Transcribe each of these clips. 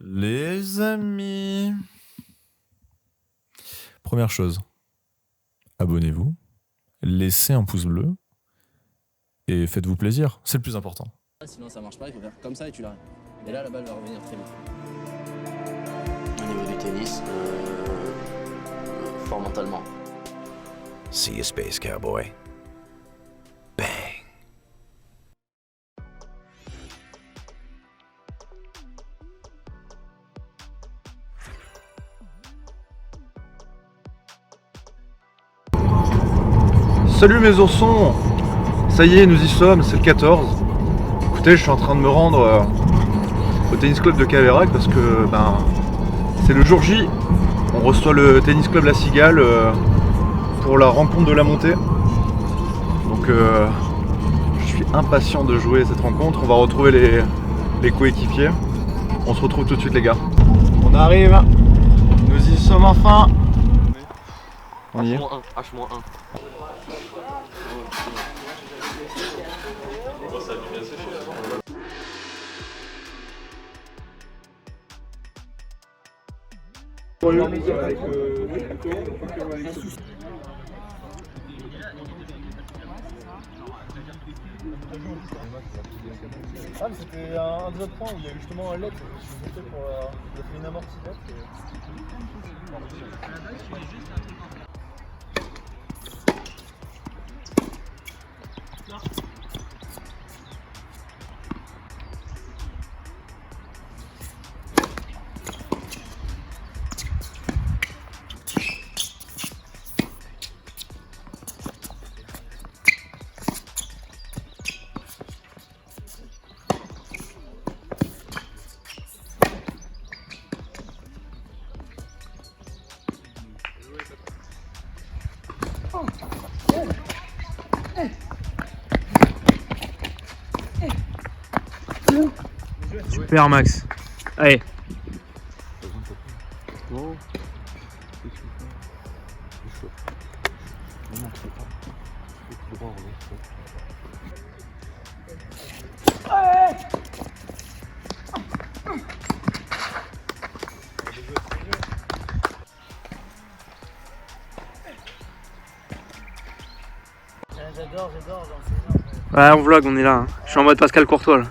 Les amis, première chose, abonnez-vous, laissez un pouce bleu et faites-vous plaisir, c'est le plus important. Sinon ça marche pas, il faut faire comme ça et tu l'arrêtes. Et là la balle va revenir très vite. Au niveau du tennis, fort mentalement. See you, Space Cowboy. Bang. Salut mes oursons. Ça y est, nous y sommes, c'est le 14. Écoutez, je suis en train de me rendre au tennis club de Caveyrac parce que c'est le jour J. On reçoit le tennis club La Cigale pour la rencontre de la montée. Donc je suis impatient de jouer cette rencontre. On va retrouver les coéquipiers. On se retrouve tout de suite les gars. On arrive. Nous y sommes enfin. On y est. H-1. Ah mais c'était un des autres points où il y a justement un LED pour il a fait une amortie LED. Super Max. Allez. Ouais, on vlog, on est là. Hein. Je suis en mode Pascal Courtois là.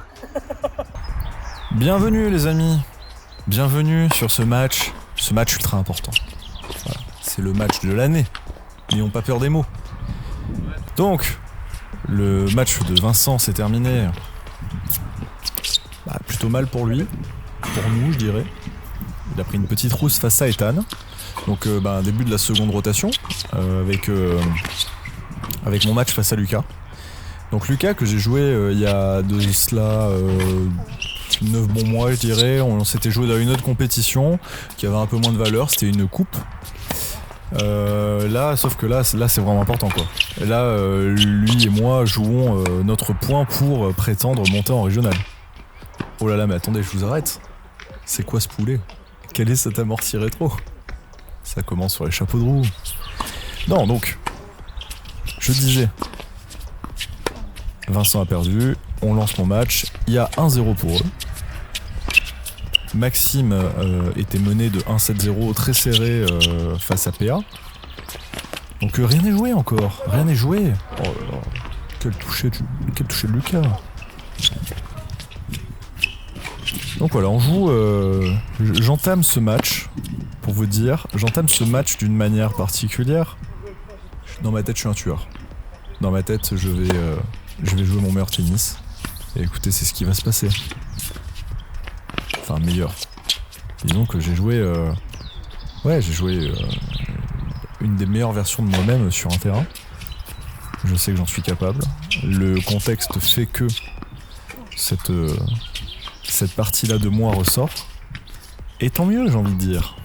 Bienvenue les amis, bienvenue sur ce match ultra important. Voilà. C'est le match de l'année, n'ayons pas peur des mots. Donc, le match de Vincent s'est terminé plutôt mal pour lui, pour nous je dirais. Il a pris une petite rousse face à Ethan. Donc début de la seconde rotation avec mon match face à Lucas. Donc Lucas que j'ai joué il y a de cela 9 bons mois je dirais, on s'était joué dans une autre compétition qui avait un peu moins de valeur, c'était une coupe. Sauf que là c'est vraiment important quoi. Et là lui et moi jouons notre point pour prétendre monter en régional. Oh là là mais attendez je vous arrête. C'est quoi ce poulet? Quelle est cette amortie rétro? Ça commence sur les chapeaux de roue. Non donc, je disais, Vincent a perdu, on lance mon match, il y a 1-0 pour eux. Maxime était mené de 1-7-0 très serré face à PA. Donc rien n'est joué encore, rien n'est joué. Oh là là, quel toucher de Lucas. Donc voilà, on joue, j'entame ce match, pour vous dire, d'une manière particulière. Dans ma tête je suis un tueur. Dans ma tête je vais jouer mon meilleur tennis. Et écoutez, c'est ce qui va se passer. Enfin, meilleur. Disons que j'ai joué une des meilleures versions de moi-même sur un terrain. Je sais que j'en suis capable. Le contexte fait que cette partie-là de moi ressort. Et tant mieux, j'ai envie de dire.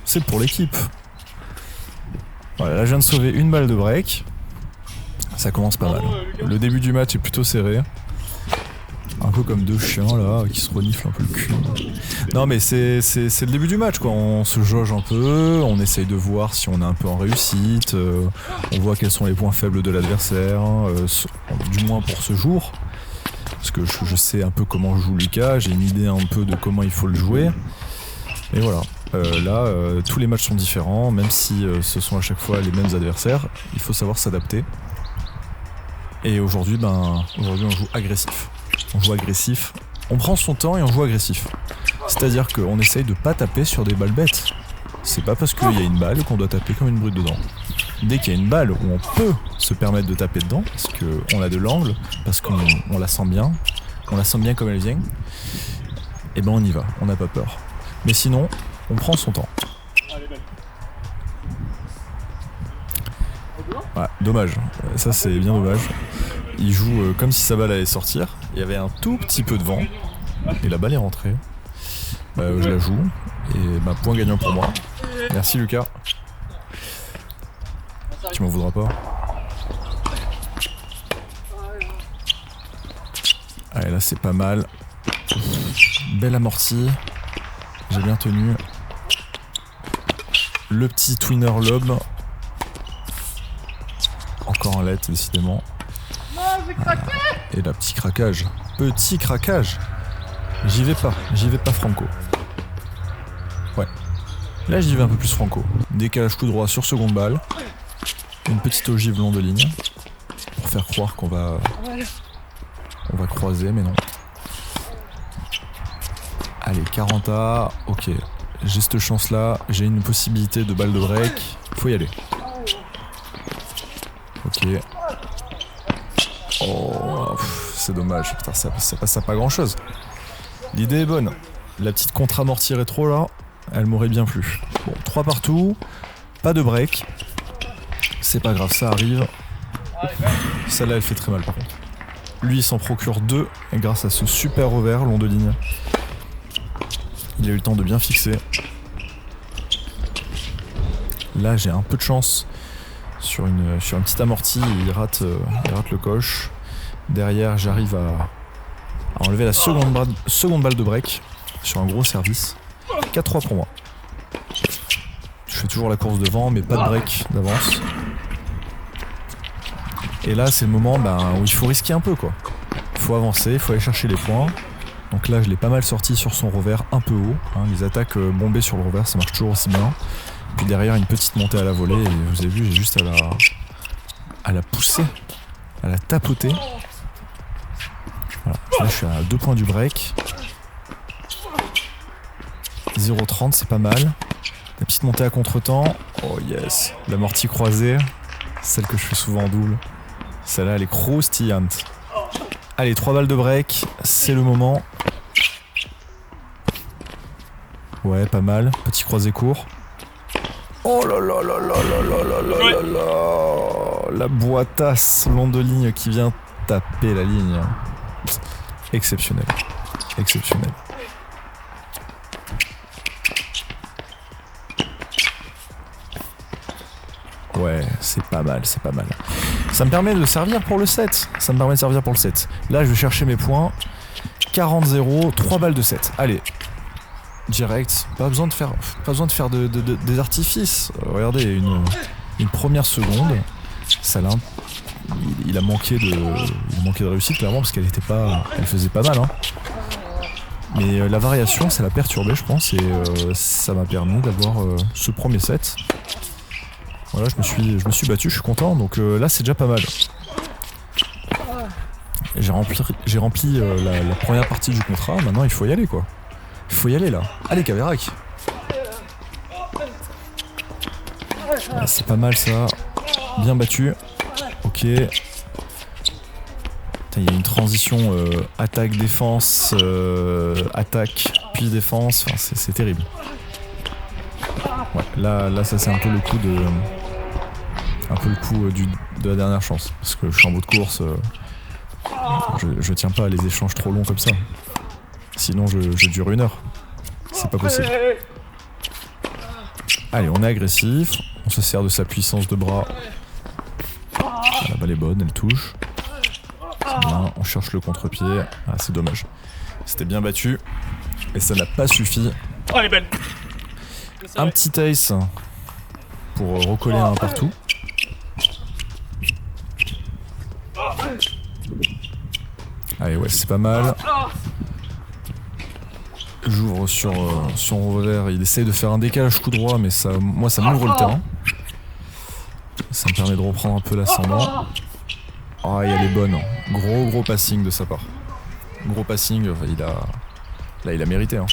C'est pour l'équipe. Voilà, là je viens de sauver une balle de break. Ça commence pas mal. Le début du match est plutôt serré. Un peu comme deux chiens là qui se reniflent un peu le cul. Non mais c'est le début du match quoi. On se jauge un peu, on essaye de voir si on est un peu en réussite, on voit quels sont les points faibles de l'adversaire, du moins pour ce jour. parce que je sais un peu comment joue Lucas, j'ai une idée un peu de comment il faut le jouer. Et voilà. Là, tous les matchs sont différents, même si ce sont à chaque fois les mêmes adversaires, il faut savoir s'adapter. Et aujourd'hui, on joue agressif. On joue agressif, on prend son temps et on joue agressif. C'est-à-dire qu'on essaye de pas taper sur des balles bêtes. C'est pas parce qu'il y a une balle qu'on doit taper comme une brute dedans. Dès qu'il y a une balle où on peut se permettre de taper dedans, parce qu'on a de l'angle, parce qu'on la sent bien comme elle vient, et ben on y va, on n'a pas peur. Mais sinon, on prend son temps. Ouais, dommage, ça c'est bien dommage. Il joue comme si sa balle allait sortir, il y avait un tout petit peu de vent, et la balle est rentrée. Je la joue, et point gagnant pour moi. Merci Lucas. Tu m'en voudras pas. Allez, là c'est pas mal. Belle amortie. J'ai bien tenu. Le petit twinner lob. Encore en lettre, décidément. Et là, petit craquage. Petit craquage. J'y vais pas franco. Ouais. Là j'y vais un peu plus franco. Décalage coup droit sur seconde balle. Une petite ogive long de ligne. Pour faire croire qu'on va... On va croiser, mais non. Allez, 40A. Ok. J'ai cette chance là. J'ai une possibilité de balle de break. Faut y aller. Ok. Oh, c'est dommage. Putain, ça passe à pas grand chose. L'idée est bonne. La petite contre-amortie rétro là, elle m'aurait bien plu. Bon, 3 partout. Pas de break. C'est pas grave, ça arrive. Celle-là, elle fait très mal par contre. Lui, il s'en procure 2 et grâce à ce super revers long de ligne. Il a eu le temps de bien fixer. Là, j'ai un peu de chance sur une petite amortie. Il rate le coche. Derrière, j'arrive à enlever la seconde balle de break sur un gros service. 4-3 pour moi. Je fais toujours la course devant, mais pas de break d'avance. Et là, c'est le moment où il faut risquer un peu, quoi. Il faut avancer, il faut aller chercher les points. Donc là, je l'ai pas mal sorti sur son revers un peu haut. Les attaques bombées sur le revers, ça marche toujours aussi bien. Puis derrière, une petite montée à la volée. Et vous avez vu, j'ai juste à la pousser, à la tapoter. Voilà. Là, je suis à 2 points du break. 0,30, c'est pas mal. La petite montée à contre-temps. Oh yes. L'amortie croisée. Celle que je fais souvent en double. Celle-là, elle est croustillante. Allez, 3 balles de break. C'est le moment. Ouais, pas mal. Petit croisé court. Oh là là là là là là là là là là. La boîtasse long de ligne qui vient taper la ligne. Exceptionnel. Exceptionnel. Ouais, c'est pas mal, c'est pas mal. Ça me permet de servir pour le set. Là, je vais chercher mes points. 40-0, 3 balles de 7. Allez. Direct. Pas besoin de faire des artifices. Regardez, une première seconde. Ça il a manqué de réussite, clairement, parce elle faisait pas mal, hein. Mais la variation, ça l'a perturbé, je pense, et ça m'a permis d'avoir ce premier set. Voilà, je me suis battu, je suis content, donc là c'est déjà pas mal. J'ai rempli la première partie du contrat, maintenant il faut y aller, quoi. Il faut y aller là. Allez Caverac. Ah, c'est pas mal ça. Bien battu. Ok. Il y a une transition attaque-défense, attaque, puis défense, enfin, c'est terrible. Ouais, là ça c'est un peu le coup de la dernière chance, parce que je suis en bout de course, je tiens pas à les échanges trop longs comme ça, sinon je dure 1 heure, c'est pas possible. Allez, on est agressif, on se sert de sa puissance de bras. La balle est bonne, elle touche. C'est bien, on cherche le contre-pied. Ah, c'est dommage. C'était bien battu, et ça n'a pas suffi. Oh, elle est belle. Un petit ace pour recoller un partout. Allez, Allez, ouais, c'est pas mal. J'ouvre sur son revers. Il essaye de faire un décalage coup droit, mais ça, moi, ça m'ouvre le terrain. Ça me permet de reprendre un peu l'ascendant. Ah, il y a les bonnes. Gros passing de sa part. Gros passing, enfin, là, il a mérité. Hein.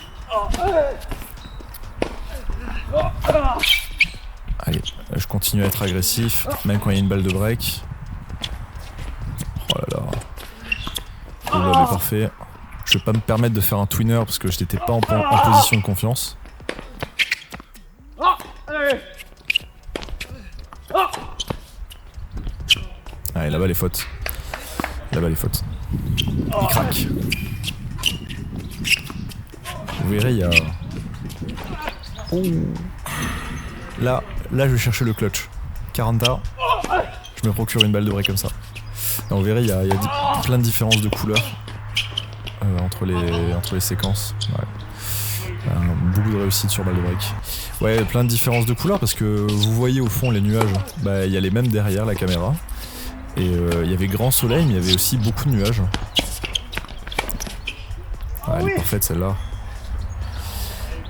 Allez, je continue à être agressif, même quand il y a une balle de break. Oh là là. Le lob est parfait. Je vais pas me permettre de faire un twinner parce que je n'étais pas en position de confiance. Allez, là-bas les fautes. Là-bas les fautes. Il craque. Vous verrez, il y a... Oh. Là, je vais chercher le clutch. 40, je me procure une balle de break comme ça. Là, vous verrez, il y a plein de différences de couleurs entre les séquences. Ouais. Beaucoup de réussite sur balle de break. Ouais, plein de différences de couleurs parce que vous voyez au fond les nuages. Bah, il y a les mêmes derrière la caméra. Et il y avait grand soleil, mais il y avait aussi beaucoup de nuages. Ah, elle est parfaite celle-là.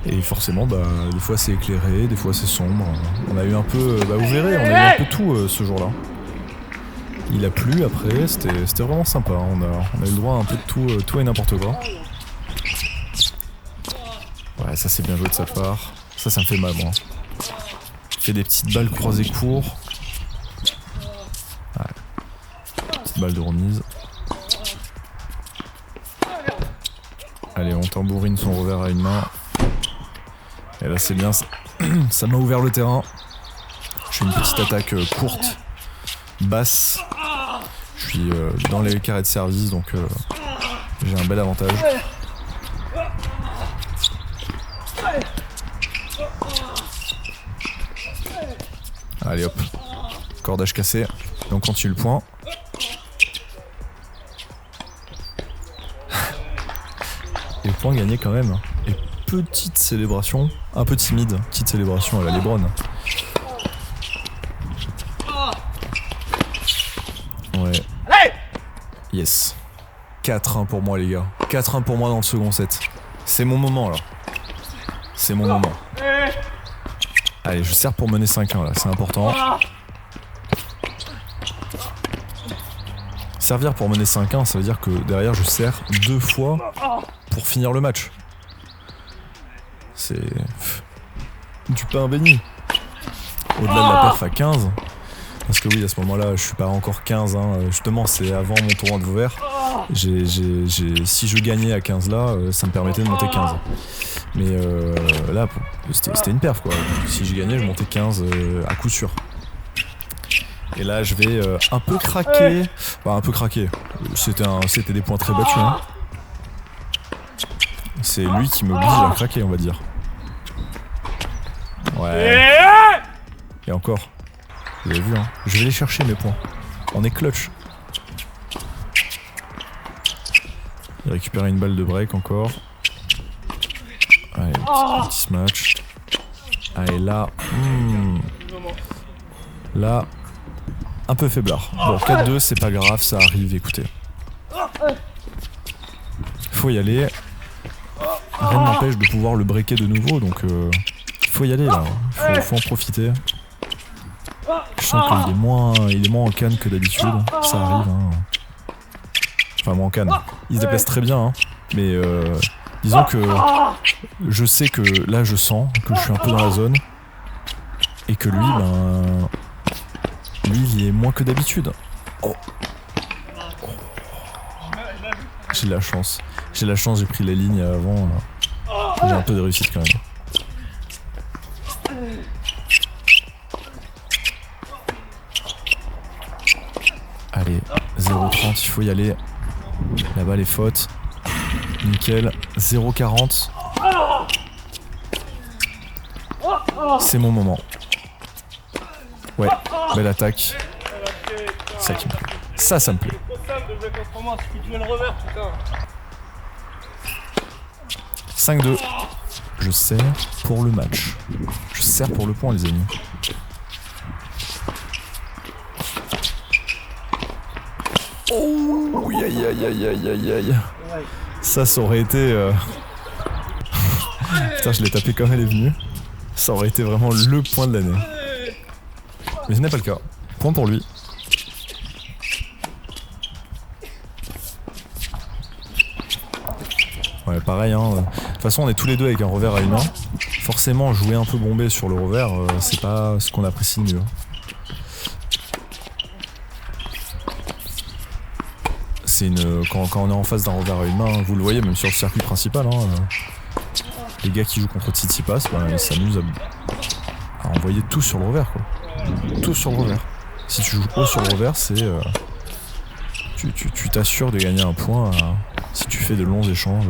Et forcément, bah, des fois c'est éclairé, des fois c'est sombre. On a eu un peu, bah, vous verrez, on a eu un peu tout ce jour-là. Il a plu après, c'était vraiment sympa. On a eu le droit à un peu de tout et n'importe quoi. Ouais, ça c'est bien joué de sa part. Ça me fait mal, moi. Il fait des petites balles croisées court. Ouais. Petite balle de remise. Allez, on tambourine son revers à une main. Et là c'est bien, ça m'a ouvert le terrain. Je fais une petite attaque courte, basse. Je suis dans les carrés de service, donc j'ai un bel avantage. Allez hop, cordage cassé, et on continue le point. Et le point gagné quand même. Et petite célébration, un peu timide, petite célébration à la Lebron. Ouais. Yes. 4-1 pour moi les gars. 4-1 pour moi dans le second set. C'est mon moment là. C'est mon moment. Allez, je sers pour mener 5-1 là, c'est important. Servir pour mener 5-1, ça veut dire que derrière je sers 2 fois pour finir le match. C'est du pain béni. Au-delà de la perf à 15. Parce que oui, à ce moment-là, je suis pas encore 15. Hein. Justement, c'est avant mon tournoi de Vauvert. Si je gagnais à 15 là, ça me permettait de monter 15. Mais là, c'était une perf quoi. Si je gagnais, je montais 15 à coup sûr. Et là, je vais un peu craquer. Enfin, un peu craquer. C'était des points très battus. Hein. C'est lui qui m'oblige à craquer, on va dire. Ouais. Et encore. Vous avez vu, hein. Je vais les chercher mes points. On est clutch. Il récupère une balle de break encore. Allez, petit smash. Allez, là. Là. Un peu faiblard. Bon, 4-2, c'est pas grave, ça arrive, écoutez. Faut y aller. Rien ne m'empêche de pouvoir le breaker de nouveau, donc faut y aller là. Faut en profiter. Je sens qu'il est moins en canne que d'habitude. Ça arrive. Hein. Enfin, moins en canne. Il se déplace très bien, hein. Mais disons que je sais que là, je sens que je suis un peu dans la zone. Et que lui, lui, il est moins que d'habitude. Oh. J'ai de la chance. J'ai pris la ligne avant. J'ai un peu de réussite quand même. Allez, 0,30, il faut y aller. Là-bas les fautes. Nickel. 0,40. C'est mon moment. Ouais, belle attaque. Ça qui me plaît. Ça me plaît. 5-2. Je sers pour le match. Je sers pour le point, les amis. Oh, aïe Aïe aïe aïe aïe aïe aïe. Ça aurait été... Putain, je l'ai tapé comme elle est venue. Ça aurait été vraiment le point de l'année. Mais ce n'est pas le cas. Point pour lui. Ouais, pareil, hein. De toute façon, on est tous les deux avec un revers à une main. Forcément, jouer un peu bombé sur le revers, c'est pas ce qu'on apprécie le mieux. C'est une... Quand on est en face d'un revers à une main, vous le voyez même sur le circuit principal, hein, les gars qui jouent contre Tsitsipas, ils s'amusent à envoyer tout sur le revers, quoi. Tout sur le revers. Si tu joues haut sur le revers, c'est... Tu t'assures de gagner un point si tu fais de longs échanges.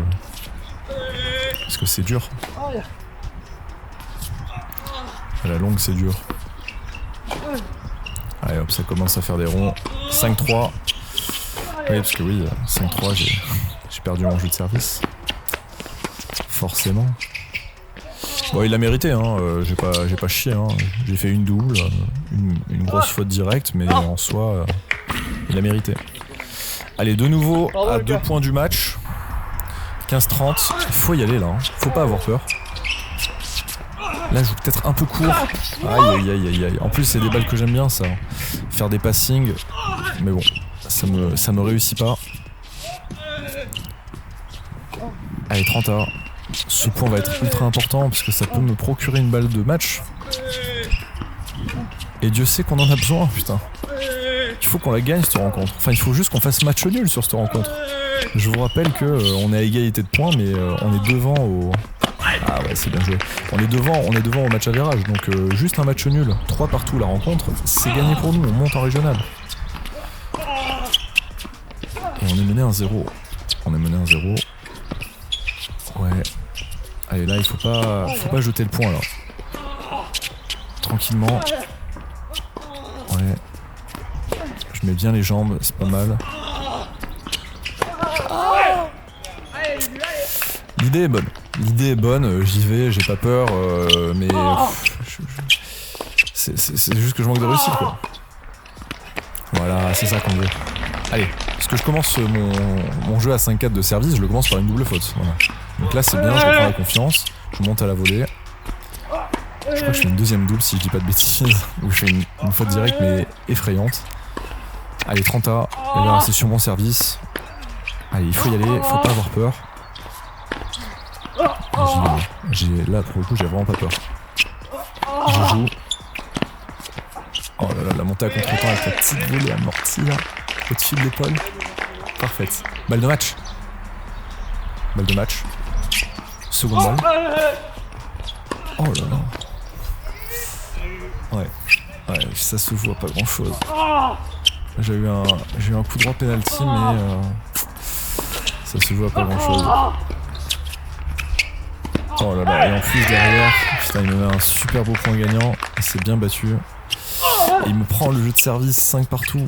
Parce que c'est dur. À la longue, c'est dur. Allez hop, ça commence à faire des ronds. 5-3. Oui, parce que oui, 5-3, j'ai perdu mon jeu de service. Forcément. Bon, il l'a mérité, hein. J'ai pas chié, hein. J'ai fait une double, une grosse faute directe, mais en soi, il a mérité. Allez, de nouveau à 2 points du match. 15-30. Il faut y aller là, hein. Faut pas avoir peur. Là, je joue peut-être un peu court. Aïe aïe aïe aïe aïe. En plus, c'est des balles que j'aime bien, ça. Faire des passings. Mais bon, ça me réussit pas. Allez, 30-1. Ce point va être ultra important parce que ça peut me procurer une balle de match. Et Dieu sait qu'on en a besoin, putain. Il faut qu'on la gagne cette rencontre. Enfin, il faut juste qu'on fasse match nul sur cette rencontre. Je vous rappelle que on est à égalité de points, mais on est devant au... Ah ouais, c'est bien joué. On est devant au match à virage, donc juste un match nul, 3 partout la rencontre, c'est gagné pour nous, on monte en régional. Et on est mené 1-0. On est mené 1-0. Ouais. Allez, là, il faut pas jeter le point, là. Tranquillement. Ouais. Je mets bien les jambes, c'est pas mal. L'idée est bonne, j'y vais, j'ai pas peur, mais c'est juste que je manque de réussite, quoi. Voilà, c'est ça qu'on veut. Allez, parce que je commence mon jeu à 5-4 de service, je le commence par une double faute. Voilà. Donc là c'est bien, je reprends la confiance, je monte à la volée. Je crois que je fais une deuxième double si je dis pas de bêtises, où je fais une faute directe mais effrayante. Allez, 30A, et là c'est sur mon service. Allez, il faut y aller, faut pas avoir peur. Là pour le coup j'ai vraiment pas peur. Je joue. Oh là là, la montée à contre-temps avec la petite volée amortie là, au-dessus de l'épaule. Parfaite. Balle de match. Balle de match. Seconde balle. Oh là là. Ouais, ça se voit pas grand chose. J'ai eu un coup droit penalty, mais ça se voit pas grand chose. Oh là là, et en plus derrière, putain, il me met un super beau point gagnant, il s'est bien battu. Et il me prend le jeu de service 5 partout.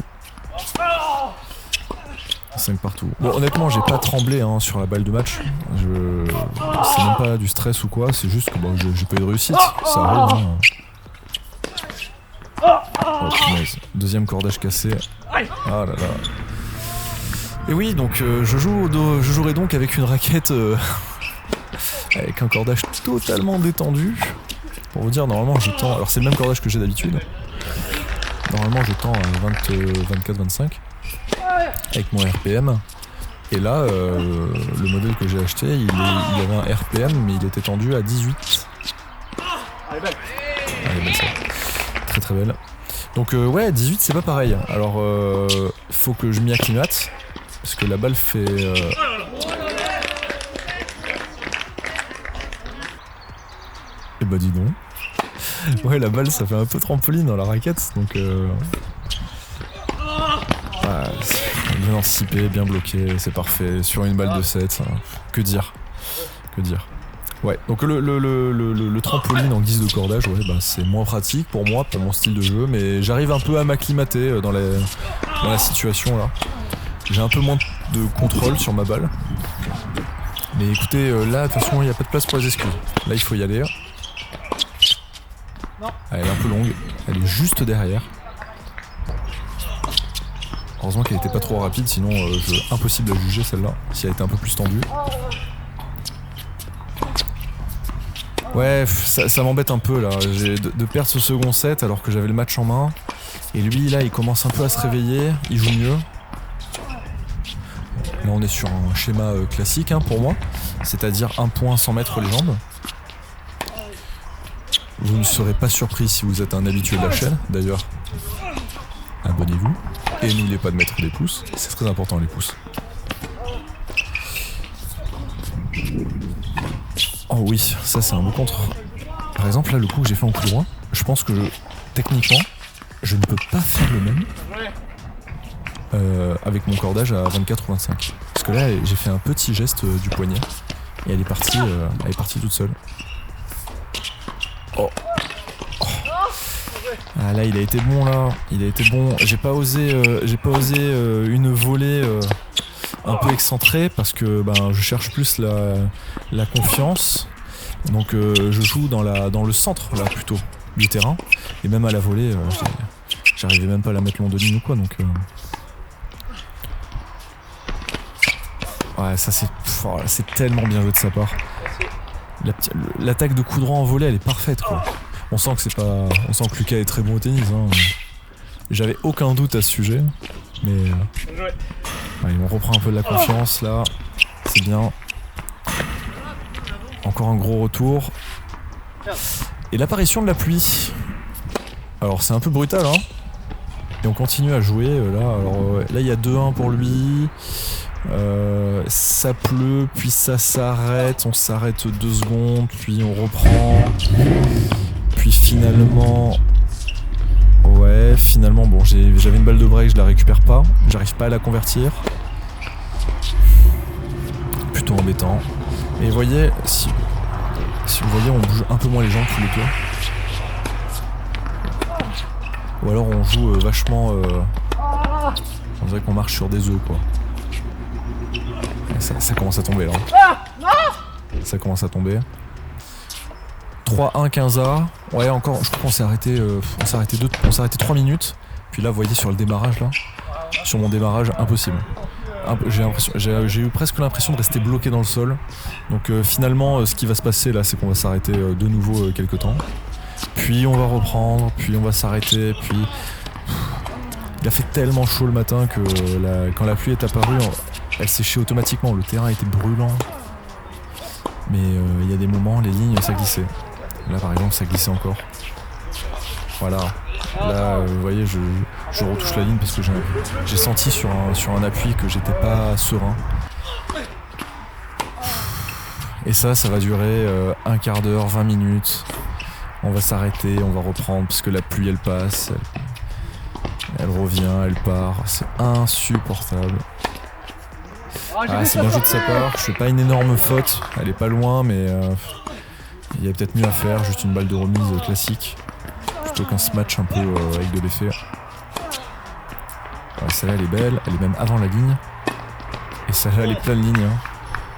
5 partout. Bon, honnêtement, j'ai pas tremblé hein, sur la balle de match. C'est même pas du stress ou quoi, c'est juste que bon, j'ai pas eu de réussite. Ça arrive. Hein. Oh, punaise. Deuxième cordage cassé. Ah là là. Et oui, donc je jouerai donc avec une raquette avec un cordage totalement détendu. Pour vous dire, normalement je tends. Alors c'est le même cordage que j'ai d'habitude. Normalement je tends à 24-25 avec mon RPM. Et là, le modèle que j'ai acheté, il avait un RPM mais il était tendu à 18. Elle est belle ça. Très très belle. Donc ouais, 18 c'est pas pareil. Alors faut que je m'y acclimate. Parce que la balle fait... Et bah dis donc. Ouais, la balle ça fait un peu trampoline dans la raquette. Donc bien anticipé, bien bloqué, c'est parfait. Sur une balle de 7, que dire. Ouais, donc le trampoline en guise de cordage, ouais, bah, c'est moins pratique pour moi, pour mon style de jeu, mais j'arrive un peu à m'acclimater dans la situation là. J'ai un peu moins de contrôle sur ma balle. Mais écoutez, là de toute façon il n'y a pas de place pour les excuses. Là il faut y aller. Elle est un peu longue, elle est juste derrière. Heureusement qu'elle était pas trop rapide, sinon impossible à juger celle-là, si elle était un peu plus tendue. Ouais, ça m'embête un peu là, de perdre ce second set alors que j'avais le match en main. Et lui là il commence un peu à se réveiller, il joue mieux. Là on est sur un schéma classique hein, pour moi, c'est-à-dire un point sans mettre les jambes. Vous ne serez pas surpris si vous êtes un habitué de la chaîne, d'ailleurs abonnez-vous. Et n'oubliez pas de mettre des pouces, c'est très important les pouces. Oh oui, ça c'est un beau contre. Par exemple là le coup que j'ai fait en coup droit, je pense que techniquement je ne peux pas faire le même avec mon cordage à 24 ou 25. Parce que là j'ai fait un petit geste du poignet et elle est partie toute seule. Oh. Ah là il a été bon là, il a été bon. J'ai pas osé une volée un peu excentrée parce que je cherche plus la confiance. Donc je joue dans le centre là plutôt du terrain. Et même à la volée, j'arrivais même pas à la mettre long de ligne ou quoi donc. Ouais ça c'est tellement bien joué de sa part. L'attaque de coup droit en volée elle est parfaite quoi. On sent que Lucas est très bon au tennis hein. J'avais aucun doute à ce sujet. Mais ouais, on reprend un peu de la confiance là. C'est bien. Encore un gros retour. Et l'apparition de la pluie. Alors c'est un peu brutal hein. Et on continue à jouer là. Alors là il y a 2-1 pour lui. Ça pleut, puis ça s'arrête. On s'arrête 2 secondes, puis on reprend. Puis finalement... Ouais, finalement, bon, j'avais une balle de break, je la récupère pas. J'arrive pas à la convertir. Plutôt embêtant. Et vous voyez, si vous voyez, on bouge un peu moins les jambes tous les deux. Ou alors on joue vachement... on dirait qu'on marche sur des œufs, quoi. Ça commence à tomber, là. Ça commence à tomber. 3-1 15A. Ouais, encore, je crois qu'on s'est arrêté, on s'est arrêté 3 minutes. Puis là, vous voyez sur le démarrage, là. Sur mon démarrage, impossible. J'ai eu presque l'impression de rester bloqué dans le sol. Donc finalement, ce qui va se passer là, c'est qu'on va s'arrêter de nouveau quelques temps. Puis on va reprendre, puis on va s'arrêter, puis... Il a fait tellement chaud le matin que quand la pluie est apparue, elle séchait automatiquement. Le terrain était brûlant. Mais il y a des moments, les lignes, ça glissait. Là par exemple, ça glissait encore. Voilà. Là, vous voyez, je retouche la ligne parce que j'ai senti sur un appui que j'étais pas serein. Et ça va durer un quart d'heure, 20 minutes. On va s'arrêter, on va reprendre parce que la pluie elle passe. Elle revient, elle part. C'est insupportable. Ah, c'est bien joué de sa part. Je fais pas une énorme faute. Elle est pas loin, mais il y a peut-être mieux à faire. Juste une balle de remise classique. Plutôt qu'un smash un peu avec de l'effet. Ouais, celle-là elle est belle, elle est même avant la ligne. Et celle-là elle est pleine ligne. Hein.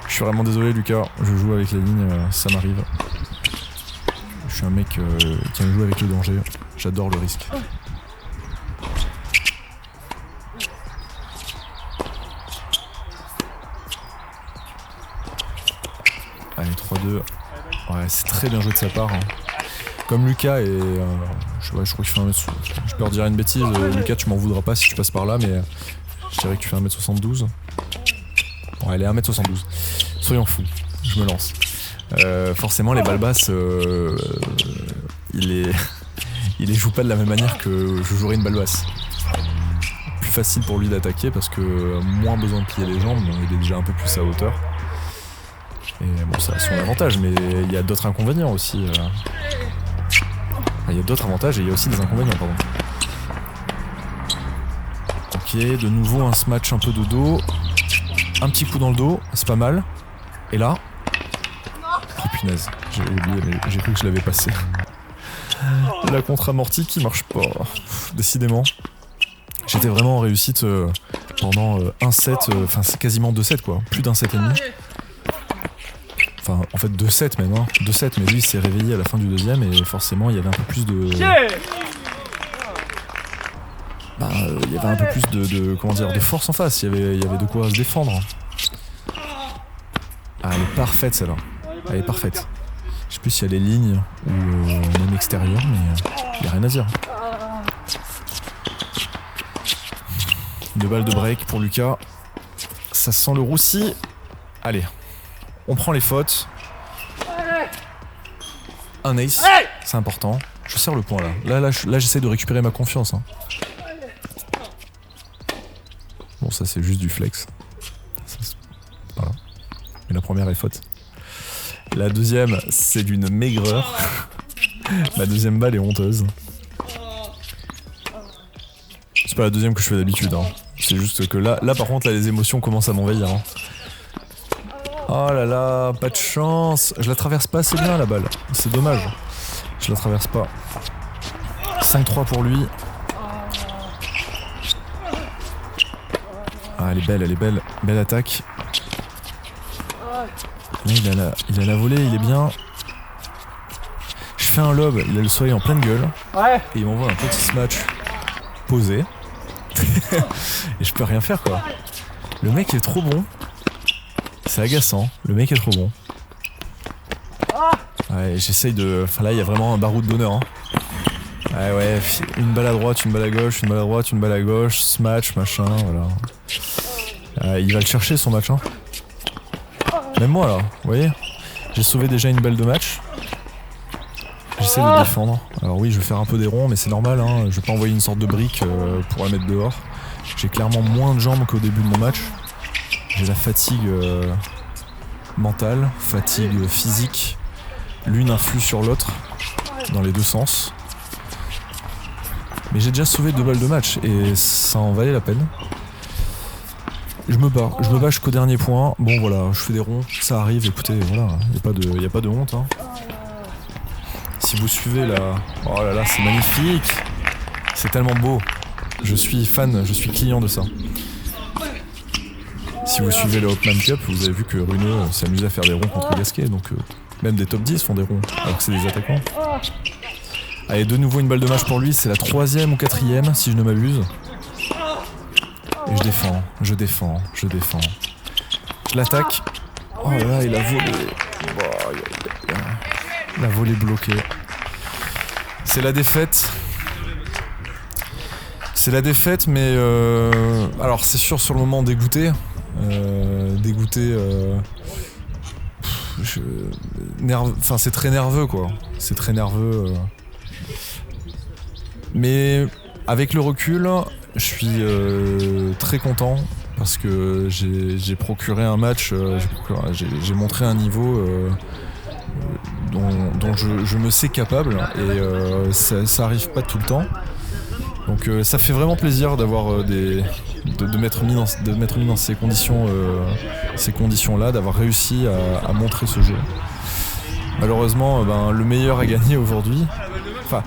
Je suis vraiment désolé Lucas, je joue avec la ligne, ça m'arrive. Je suis un mec qui aime jouer avec le danger, j'adore le risque. Allez 3-2. Ouais c'est très bien joué de sa part. Hein. Comme Lucas et je crois que je fais 1m. Je peux redire une bêtise, Lucas tu m'en voudras pas si tu passes par là, mais je dirais que tu fais 1m72. Bon, elle est 1m72. Soyons fous, je me lance. Forcément les balles basses, il les joue pas de la même manière que je jouerais une balle basse. Plus facile pour lui d'attaquer parce que moins besoin de plier les jambes, donc il est déjà un peu plus à hauteur. Et bon ça a son avantage, mais il y a d'autres inconvénients aussi. Il y a d'autres avantages et il y a aussi des inconvénients, pardon. Ok, de nouveau un smash un peu de dos. Un petit coup dans le dos, c'est pas mal. Et là... Oh punaise, j'ai oublié, mais j'ai cru que je l'avais passé. La contre-amortie qui marche pas. Décidément. J'étais vraiment en réussite pendant un set, enfin c'est quasiment 2 sets quoi. Plus d'un set et demi. Enfin, en fait 2 sets même, hein. 2 sets, mais lui il s'est réveillé à la fin du deuxième et forcément il y avait un peu plus de... il y avait avait un peu plus de force en face, il y avait de quoi se défendre. Ah, elle est parfaite celle-là. Elle est parfaite. Je sais plus s'il y a les lignes ou même extérieur, mais il n'y a rien à dire. 2 balles de break pour Lucas. Ça sent le roussi. Allez, on prend les fautes. Un ace, c'est important. Je serre le point là. Là j'essaie de récupérer ma confiance. Hein. Bon, ça c'est juste du flex. Voilà. Mais la première est faute. La deuxième, c'est d'une maigreur. La deuxième balle est honteuse. C'est pas la deuxième que je fais d'habitude. Hein. C'est juste que là par contre, là, les émotions commencent à m'envahir. Hein. Oh là là, pas de chance. Je la traverse pas assez bien la balle. C'est dommage. Je la traverse pas. 5-3 pour lui. Ah, elle est belle. Belle attaque. Là, il a la volée, il est bien. Je fais un lob, il a le soleil en pleine gueule. Ouais. Et il m'envoie un petit smash posé. Et je peux rien faire quoi. Le mec est trop bon. C'est agaçant, le mec est trop bon. Ouais, j'essaye de... Enfin là, il y a vraiment un baroud d'honneur. Hein. Ouais, une balle à droite, une balle à gauche, une balle à droite, une balle à gauche, smash, machin, voilà. Il va le chercher son match, hein. Même moi là, vous voyez. J'ai sauvé déjà une balle de match. J'essaie de défendre. Alors oui, je vais faire un peu des ronds, mais c'est normal, hein. Je vais pas envoyer une sorte de brique pour la mettre dehors. J'ai clairement moins de jambes qu'au début de mon match. J'ai la fatigue mentale, fatigue physique. L'une influe sur l'autre, dans les deux sens. Mais j'ai déjà sauvé 2 balles de match et ça en valait la peine. Je me bats jusqu'au dernier point. Bon voilà, je fais des ronds, ça arrive, écoutez, voilà, y a pas de honte. Hein. Si vous suivez là, oh là là, c'est magnifique. C'est tellement beau. Je suis fan, je suis client de ça. Si vous suivez le Hopman Cup, vous avez vu que Runeux s'amuse à faire des ronds contre Gasquet, donc même des top 10 font des ronds, alors que c'est des attaquants. Allez, de nouveau une balle de match pour lui, c'est la 3e ou 4e, si je ne m'abuse. Et je défends. Je l'attaque. Oh là là, il a volé. Il a volé bloqué. C'est la défaite. Mais alors c'est sûr sur le moment dégoûté. Enfin c'est très nerveux quoi. C'est très nerveux. Mais avec le recul, je suis très content parce que j'ai procuré un match, j'ai montré un niveau dont je me sais capable et ça arrive pas tout le temps. Donc ça fait vraiment plaisir d'avoir de m'être mis dans ces conditions-là, d'avoir réussi à montrer ce jeu. Malheureusement, le meilleur a gagné aujourd'hui. Enfin,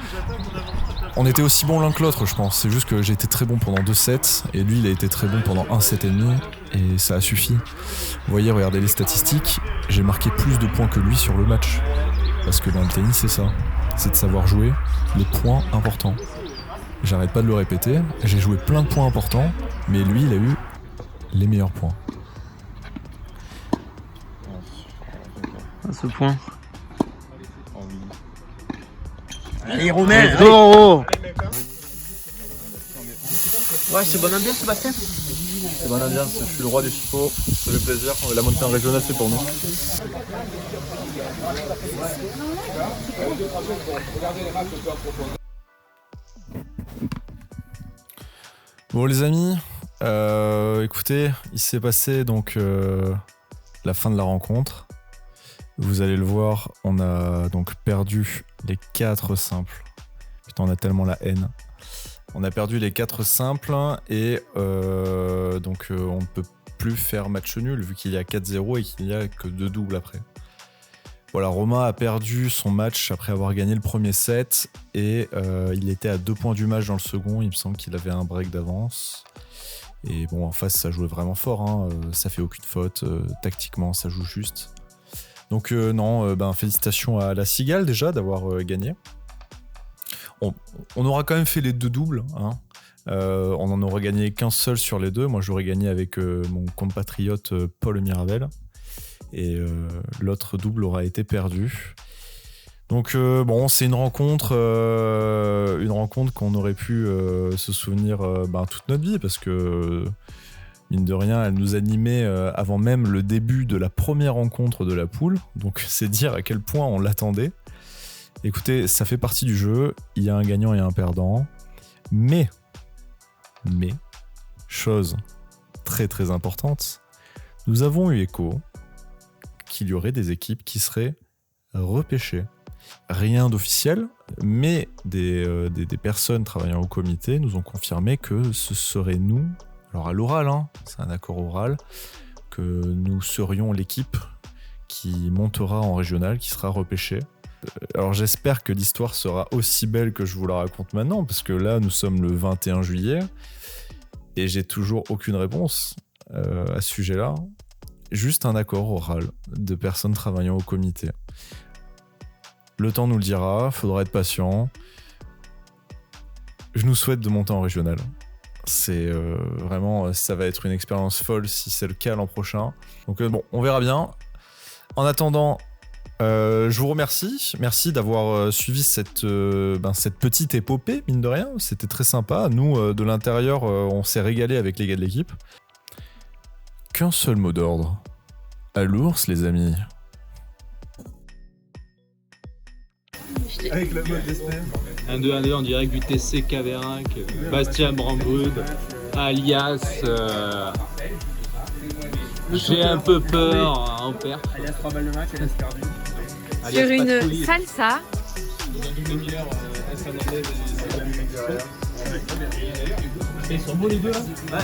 on était aussi bons l'un que l'autre, je pense. C'est juste que j'ai été très bon pendant 2 sets et lui, il a été très bon pendant 1 set et demi et ça a suffi. Vous voyez, regardez les statistiques, j'ai marqué plus de points que lui sur le match. Parce que dans le tennis, c'est ça. C'est de savoir jouer les points importants. J'arrête pas de le répéter, j'ai joué plein de points importants, mais lui, il a eu les meilleurs points. À ce point. Allez, Romain! Oh Ouais, c'est bonne ambiance, Sébastien? C'est bonne ambiance, je suis le roi des chipots, ça fait plaisir, la montée en régional c'est pour nous. Bon les amis, écoutez, il s'est passé donc la fin de la rencontre. Vous allez le voir, on a donc perdu les 4 simples. Putain, on a tellement la haine. On a perdu les 4 simples et donc on ne peut plus faire match nul vu qu'il y a 4-0 et qu'il n'y a que 2 doubles après. Voilà, Romain a perdu son match après avoir gagné le premier set et il était à 2 points du match dans le second. Il me semble qu'il avait un break d'avance. Et bon, en face, ça jouait vraiment fort. Hein. Ça fait aucune faute. Tactiquement, ça joue juste. Donc félicitations à la Cigale déjà d'avoir gagné. On aura quand même fait les 2 doubles. Hein. On n'en aurait gagné qu'un seul sur les deux. Moi, j'aurais gagné avec mon compatriote Paul Mirabel. Et l'autre double aura été perdu. Donc bon, c'est une rencontre qu'on aurait pu se souvenir toute notre vie, parce que mine de rien, elle nous animait avant même le début de la première rencontre de la poule. Donc c'est dire à quel point on l'attendait. Écoutez, ça fait partie du jeu. Il y a un gagnant et un perdant. Mais, chose très très importante, nous avons eu écho qu'il y aurait des équipes qui seraient repêchées. Rien d'officiel, mais des personnes travaillant au comité nous ont confirmé que ce serait nous, alors à l'oral, c'est un accord oral, que nous serions l'équipe qui montera en régional, qui sera repêchée. Alors j'espère que l'histoire sera aussi belle que je vous la raconte maintenant, parce que là nous sommes le 21 juillet et j'ai toujours aucune réponse à ce sujet-là. Juste un accord oral de personnes travaillant au comité. Le temps nous le dira, faudra être patient. Je nous souhaite de monter en régional. C'est vraiment, ça va être une expérience folle si c'est le cas l'an prochain. Donc bon, on verra bien. En attendant, je vous remercie. Merci d'avoir suivi cette petite épopée, mine de rien. C'était très sympa. Nous, de l'intérieur, on s'est régalé avec les gars de l'équipe. Qu'un seul mot d'ordre. À l'ours, les amis. Avec le mode d'espère. 1-2 en direct du TC Caveyrac, Bastien Brambrud, alias j'ai un peu peur en perte. Alias 3 balles de match, alias perdu. Sur une salsa. Ils sont beaux les deux là. Ouais.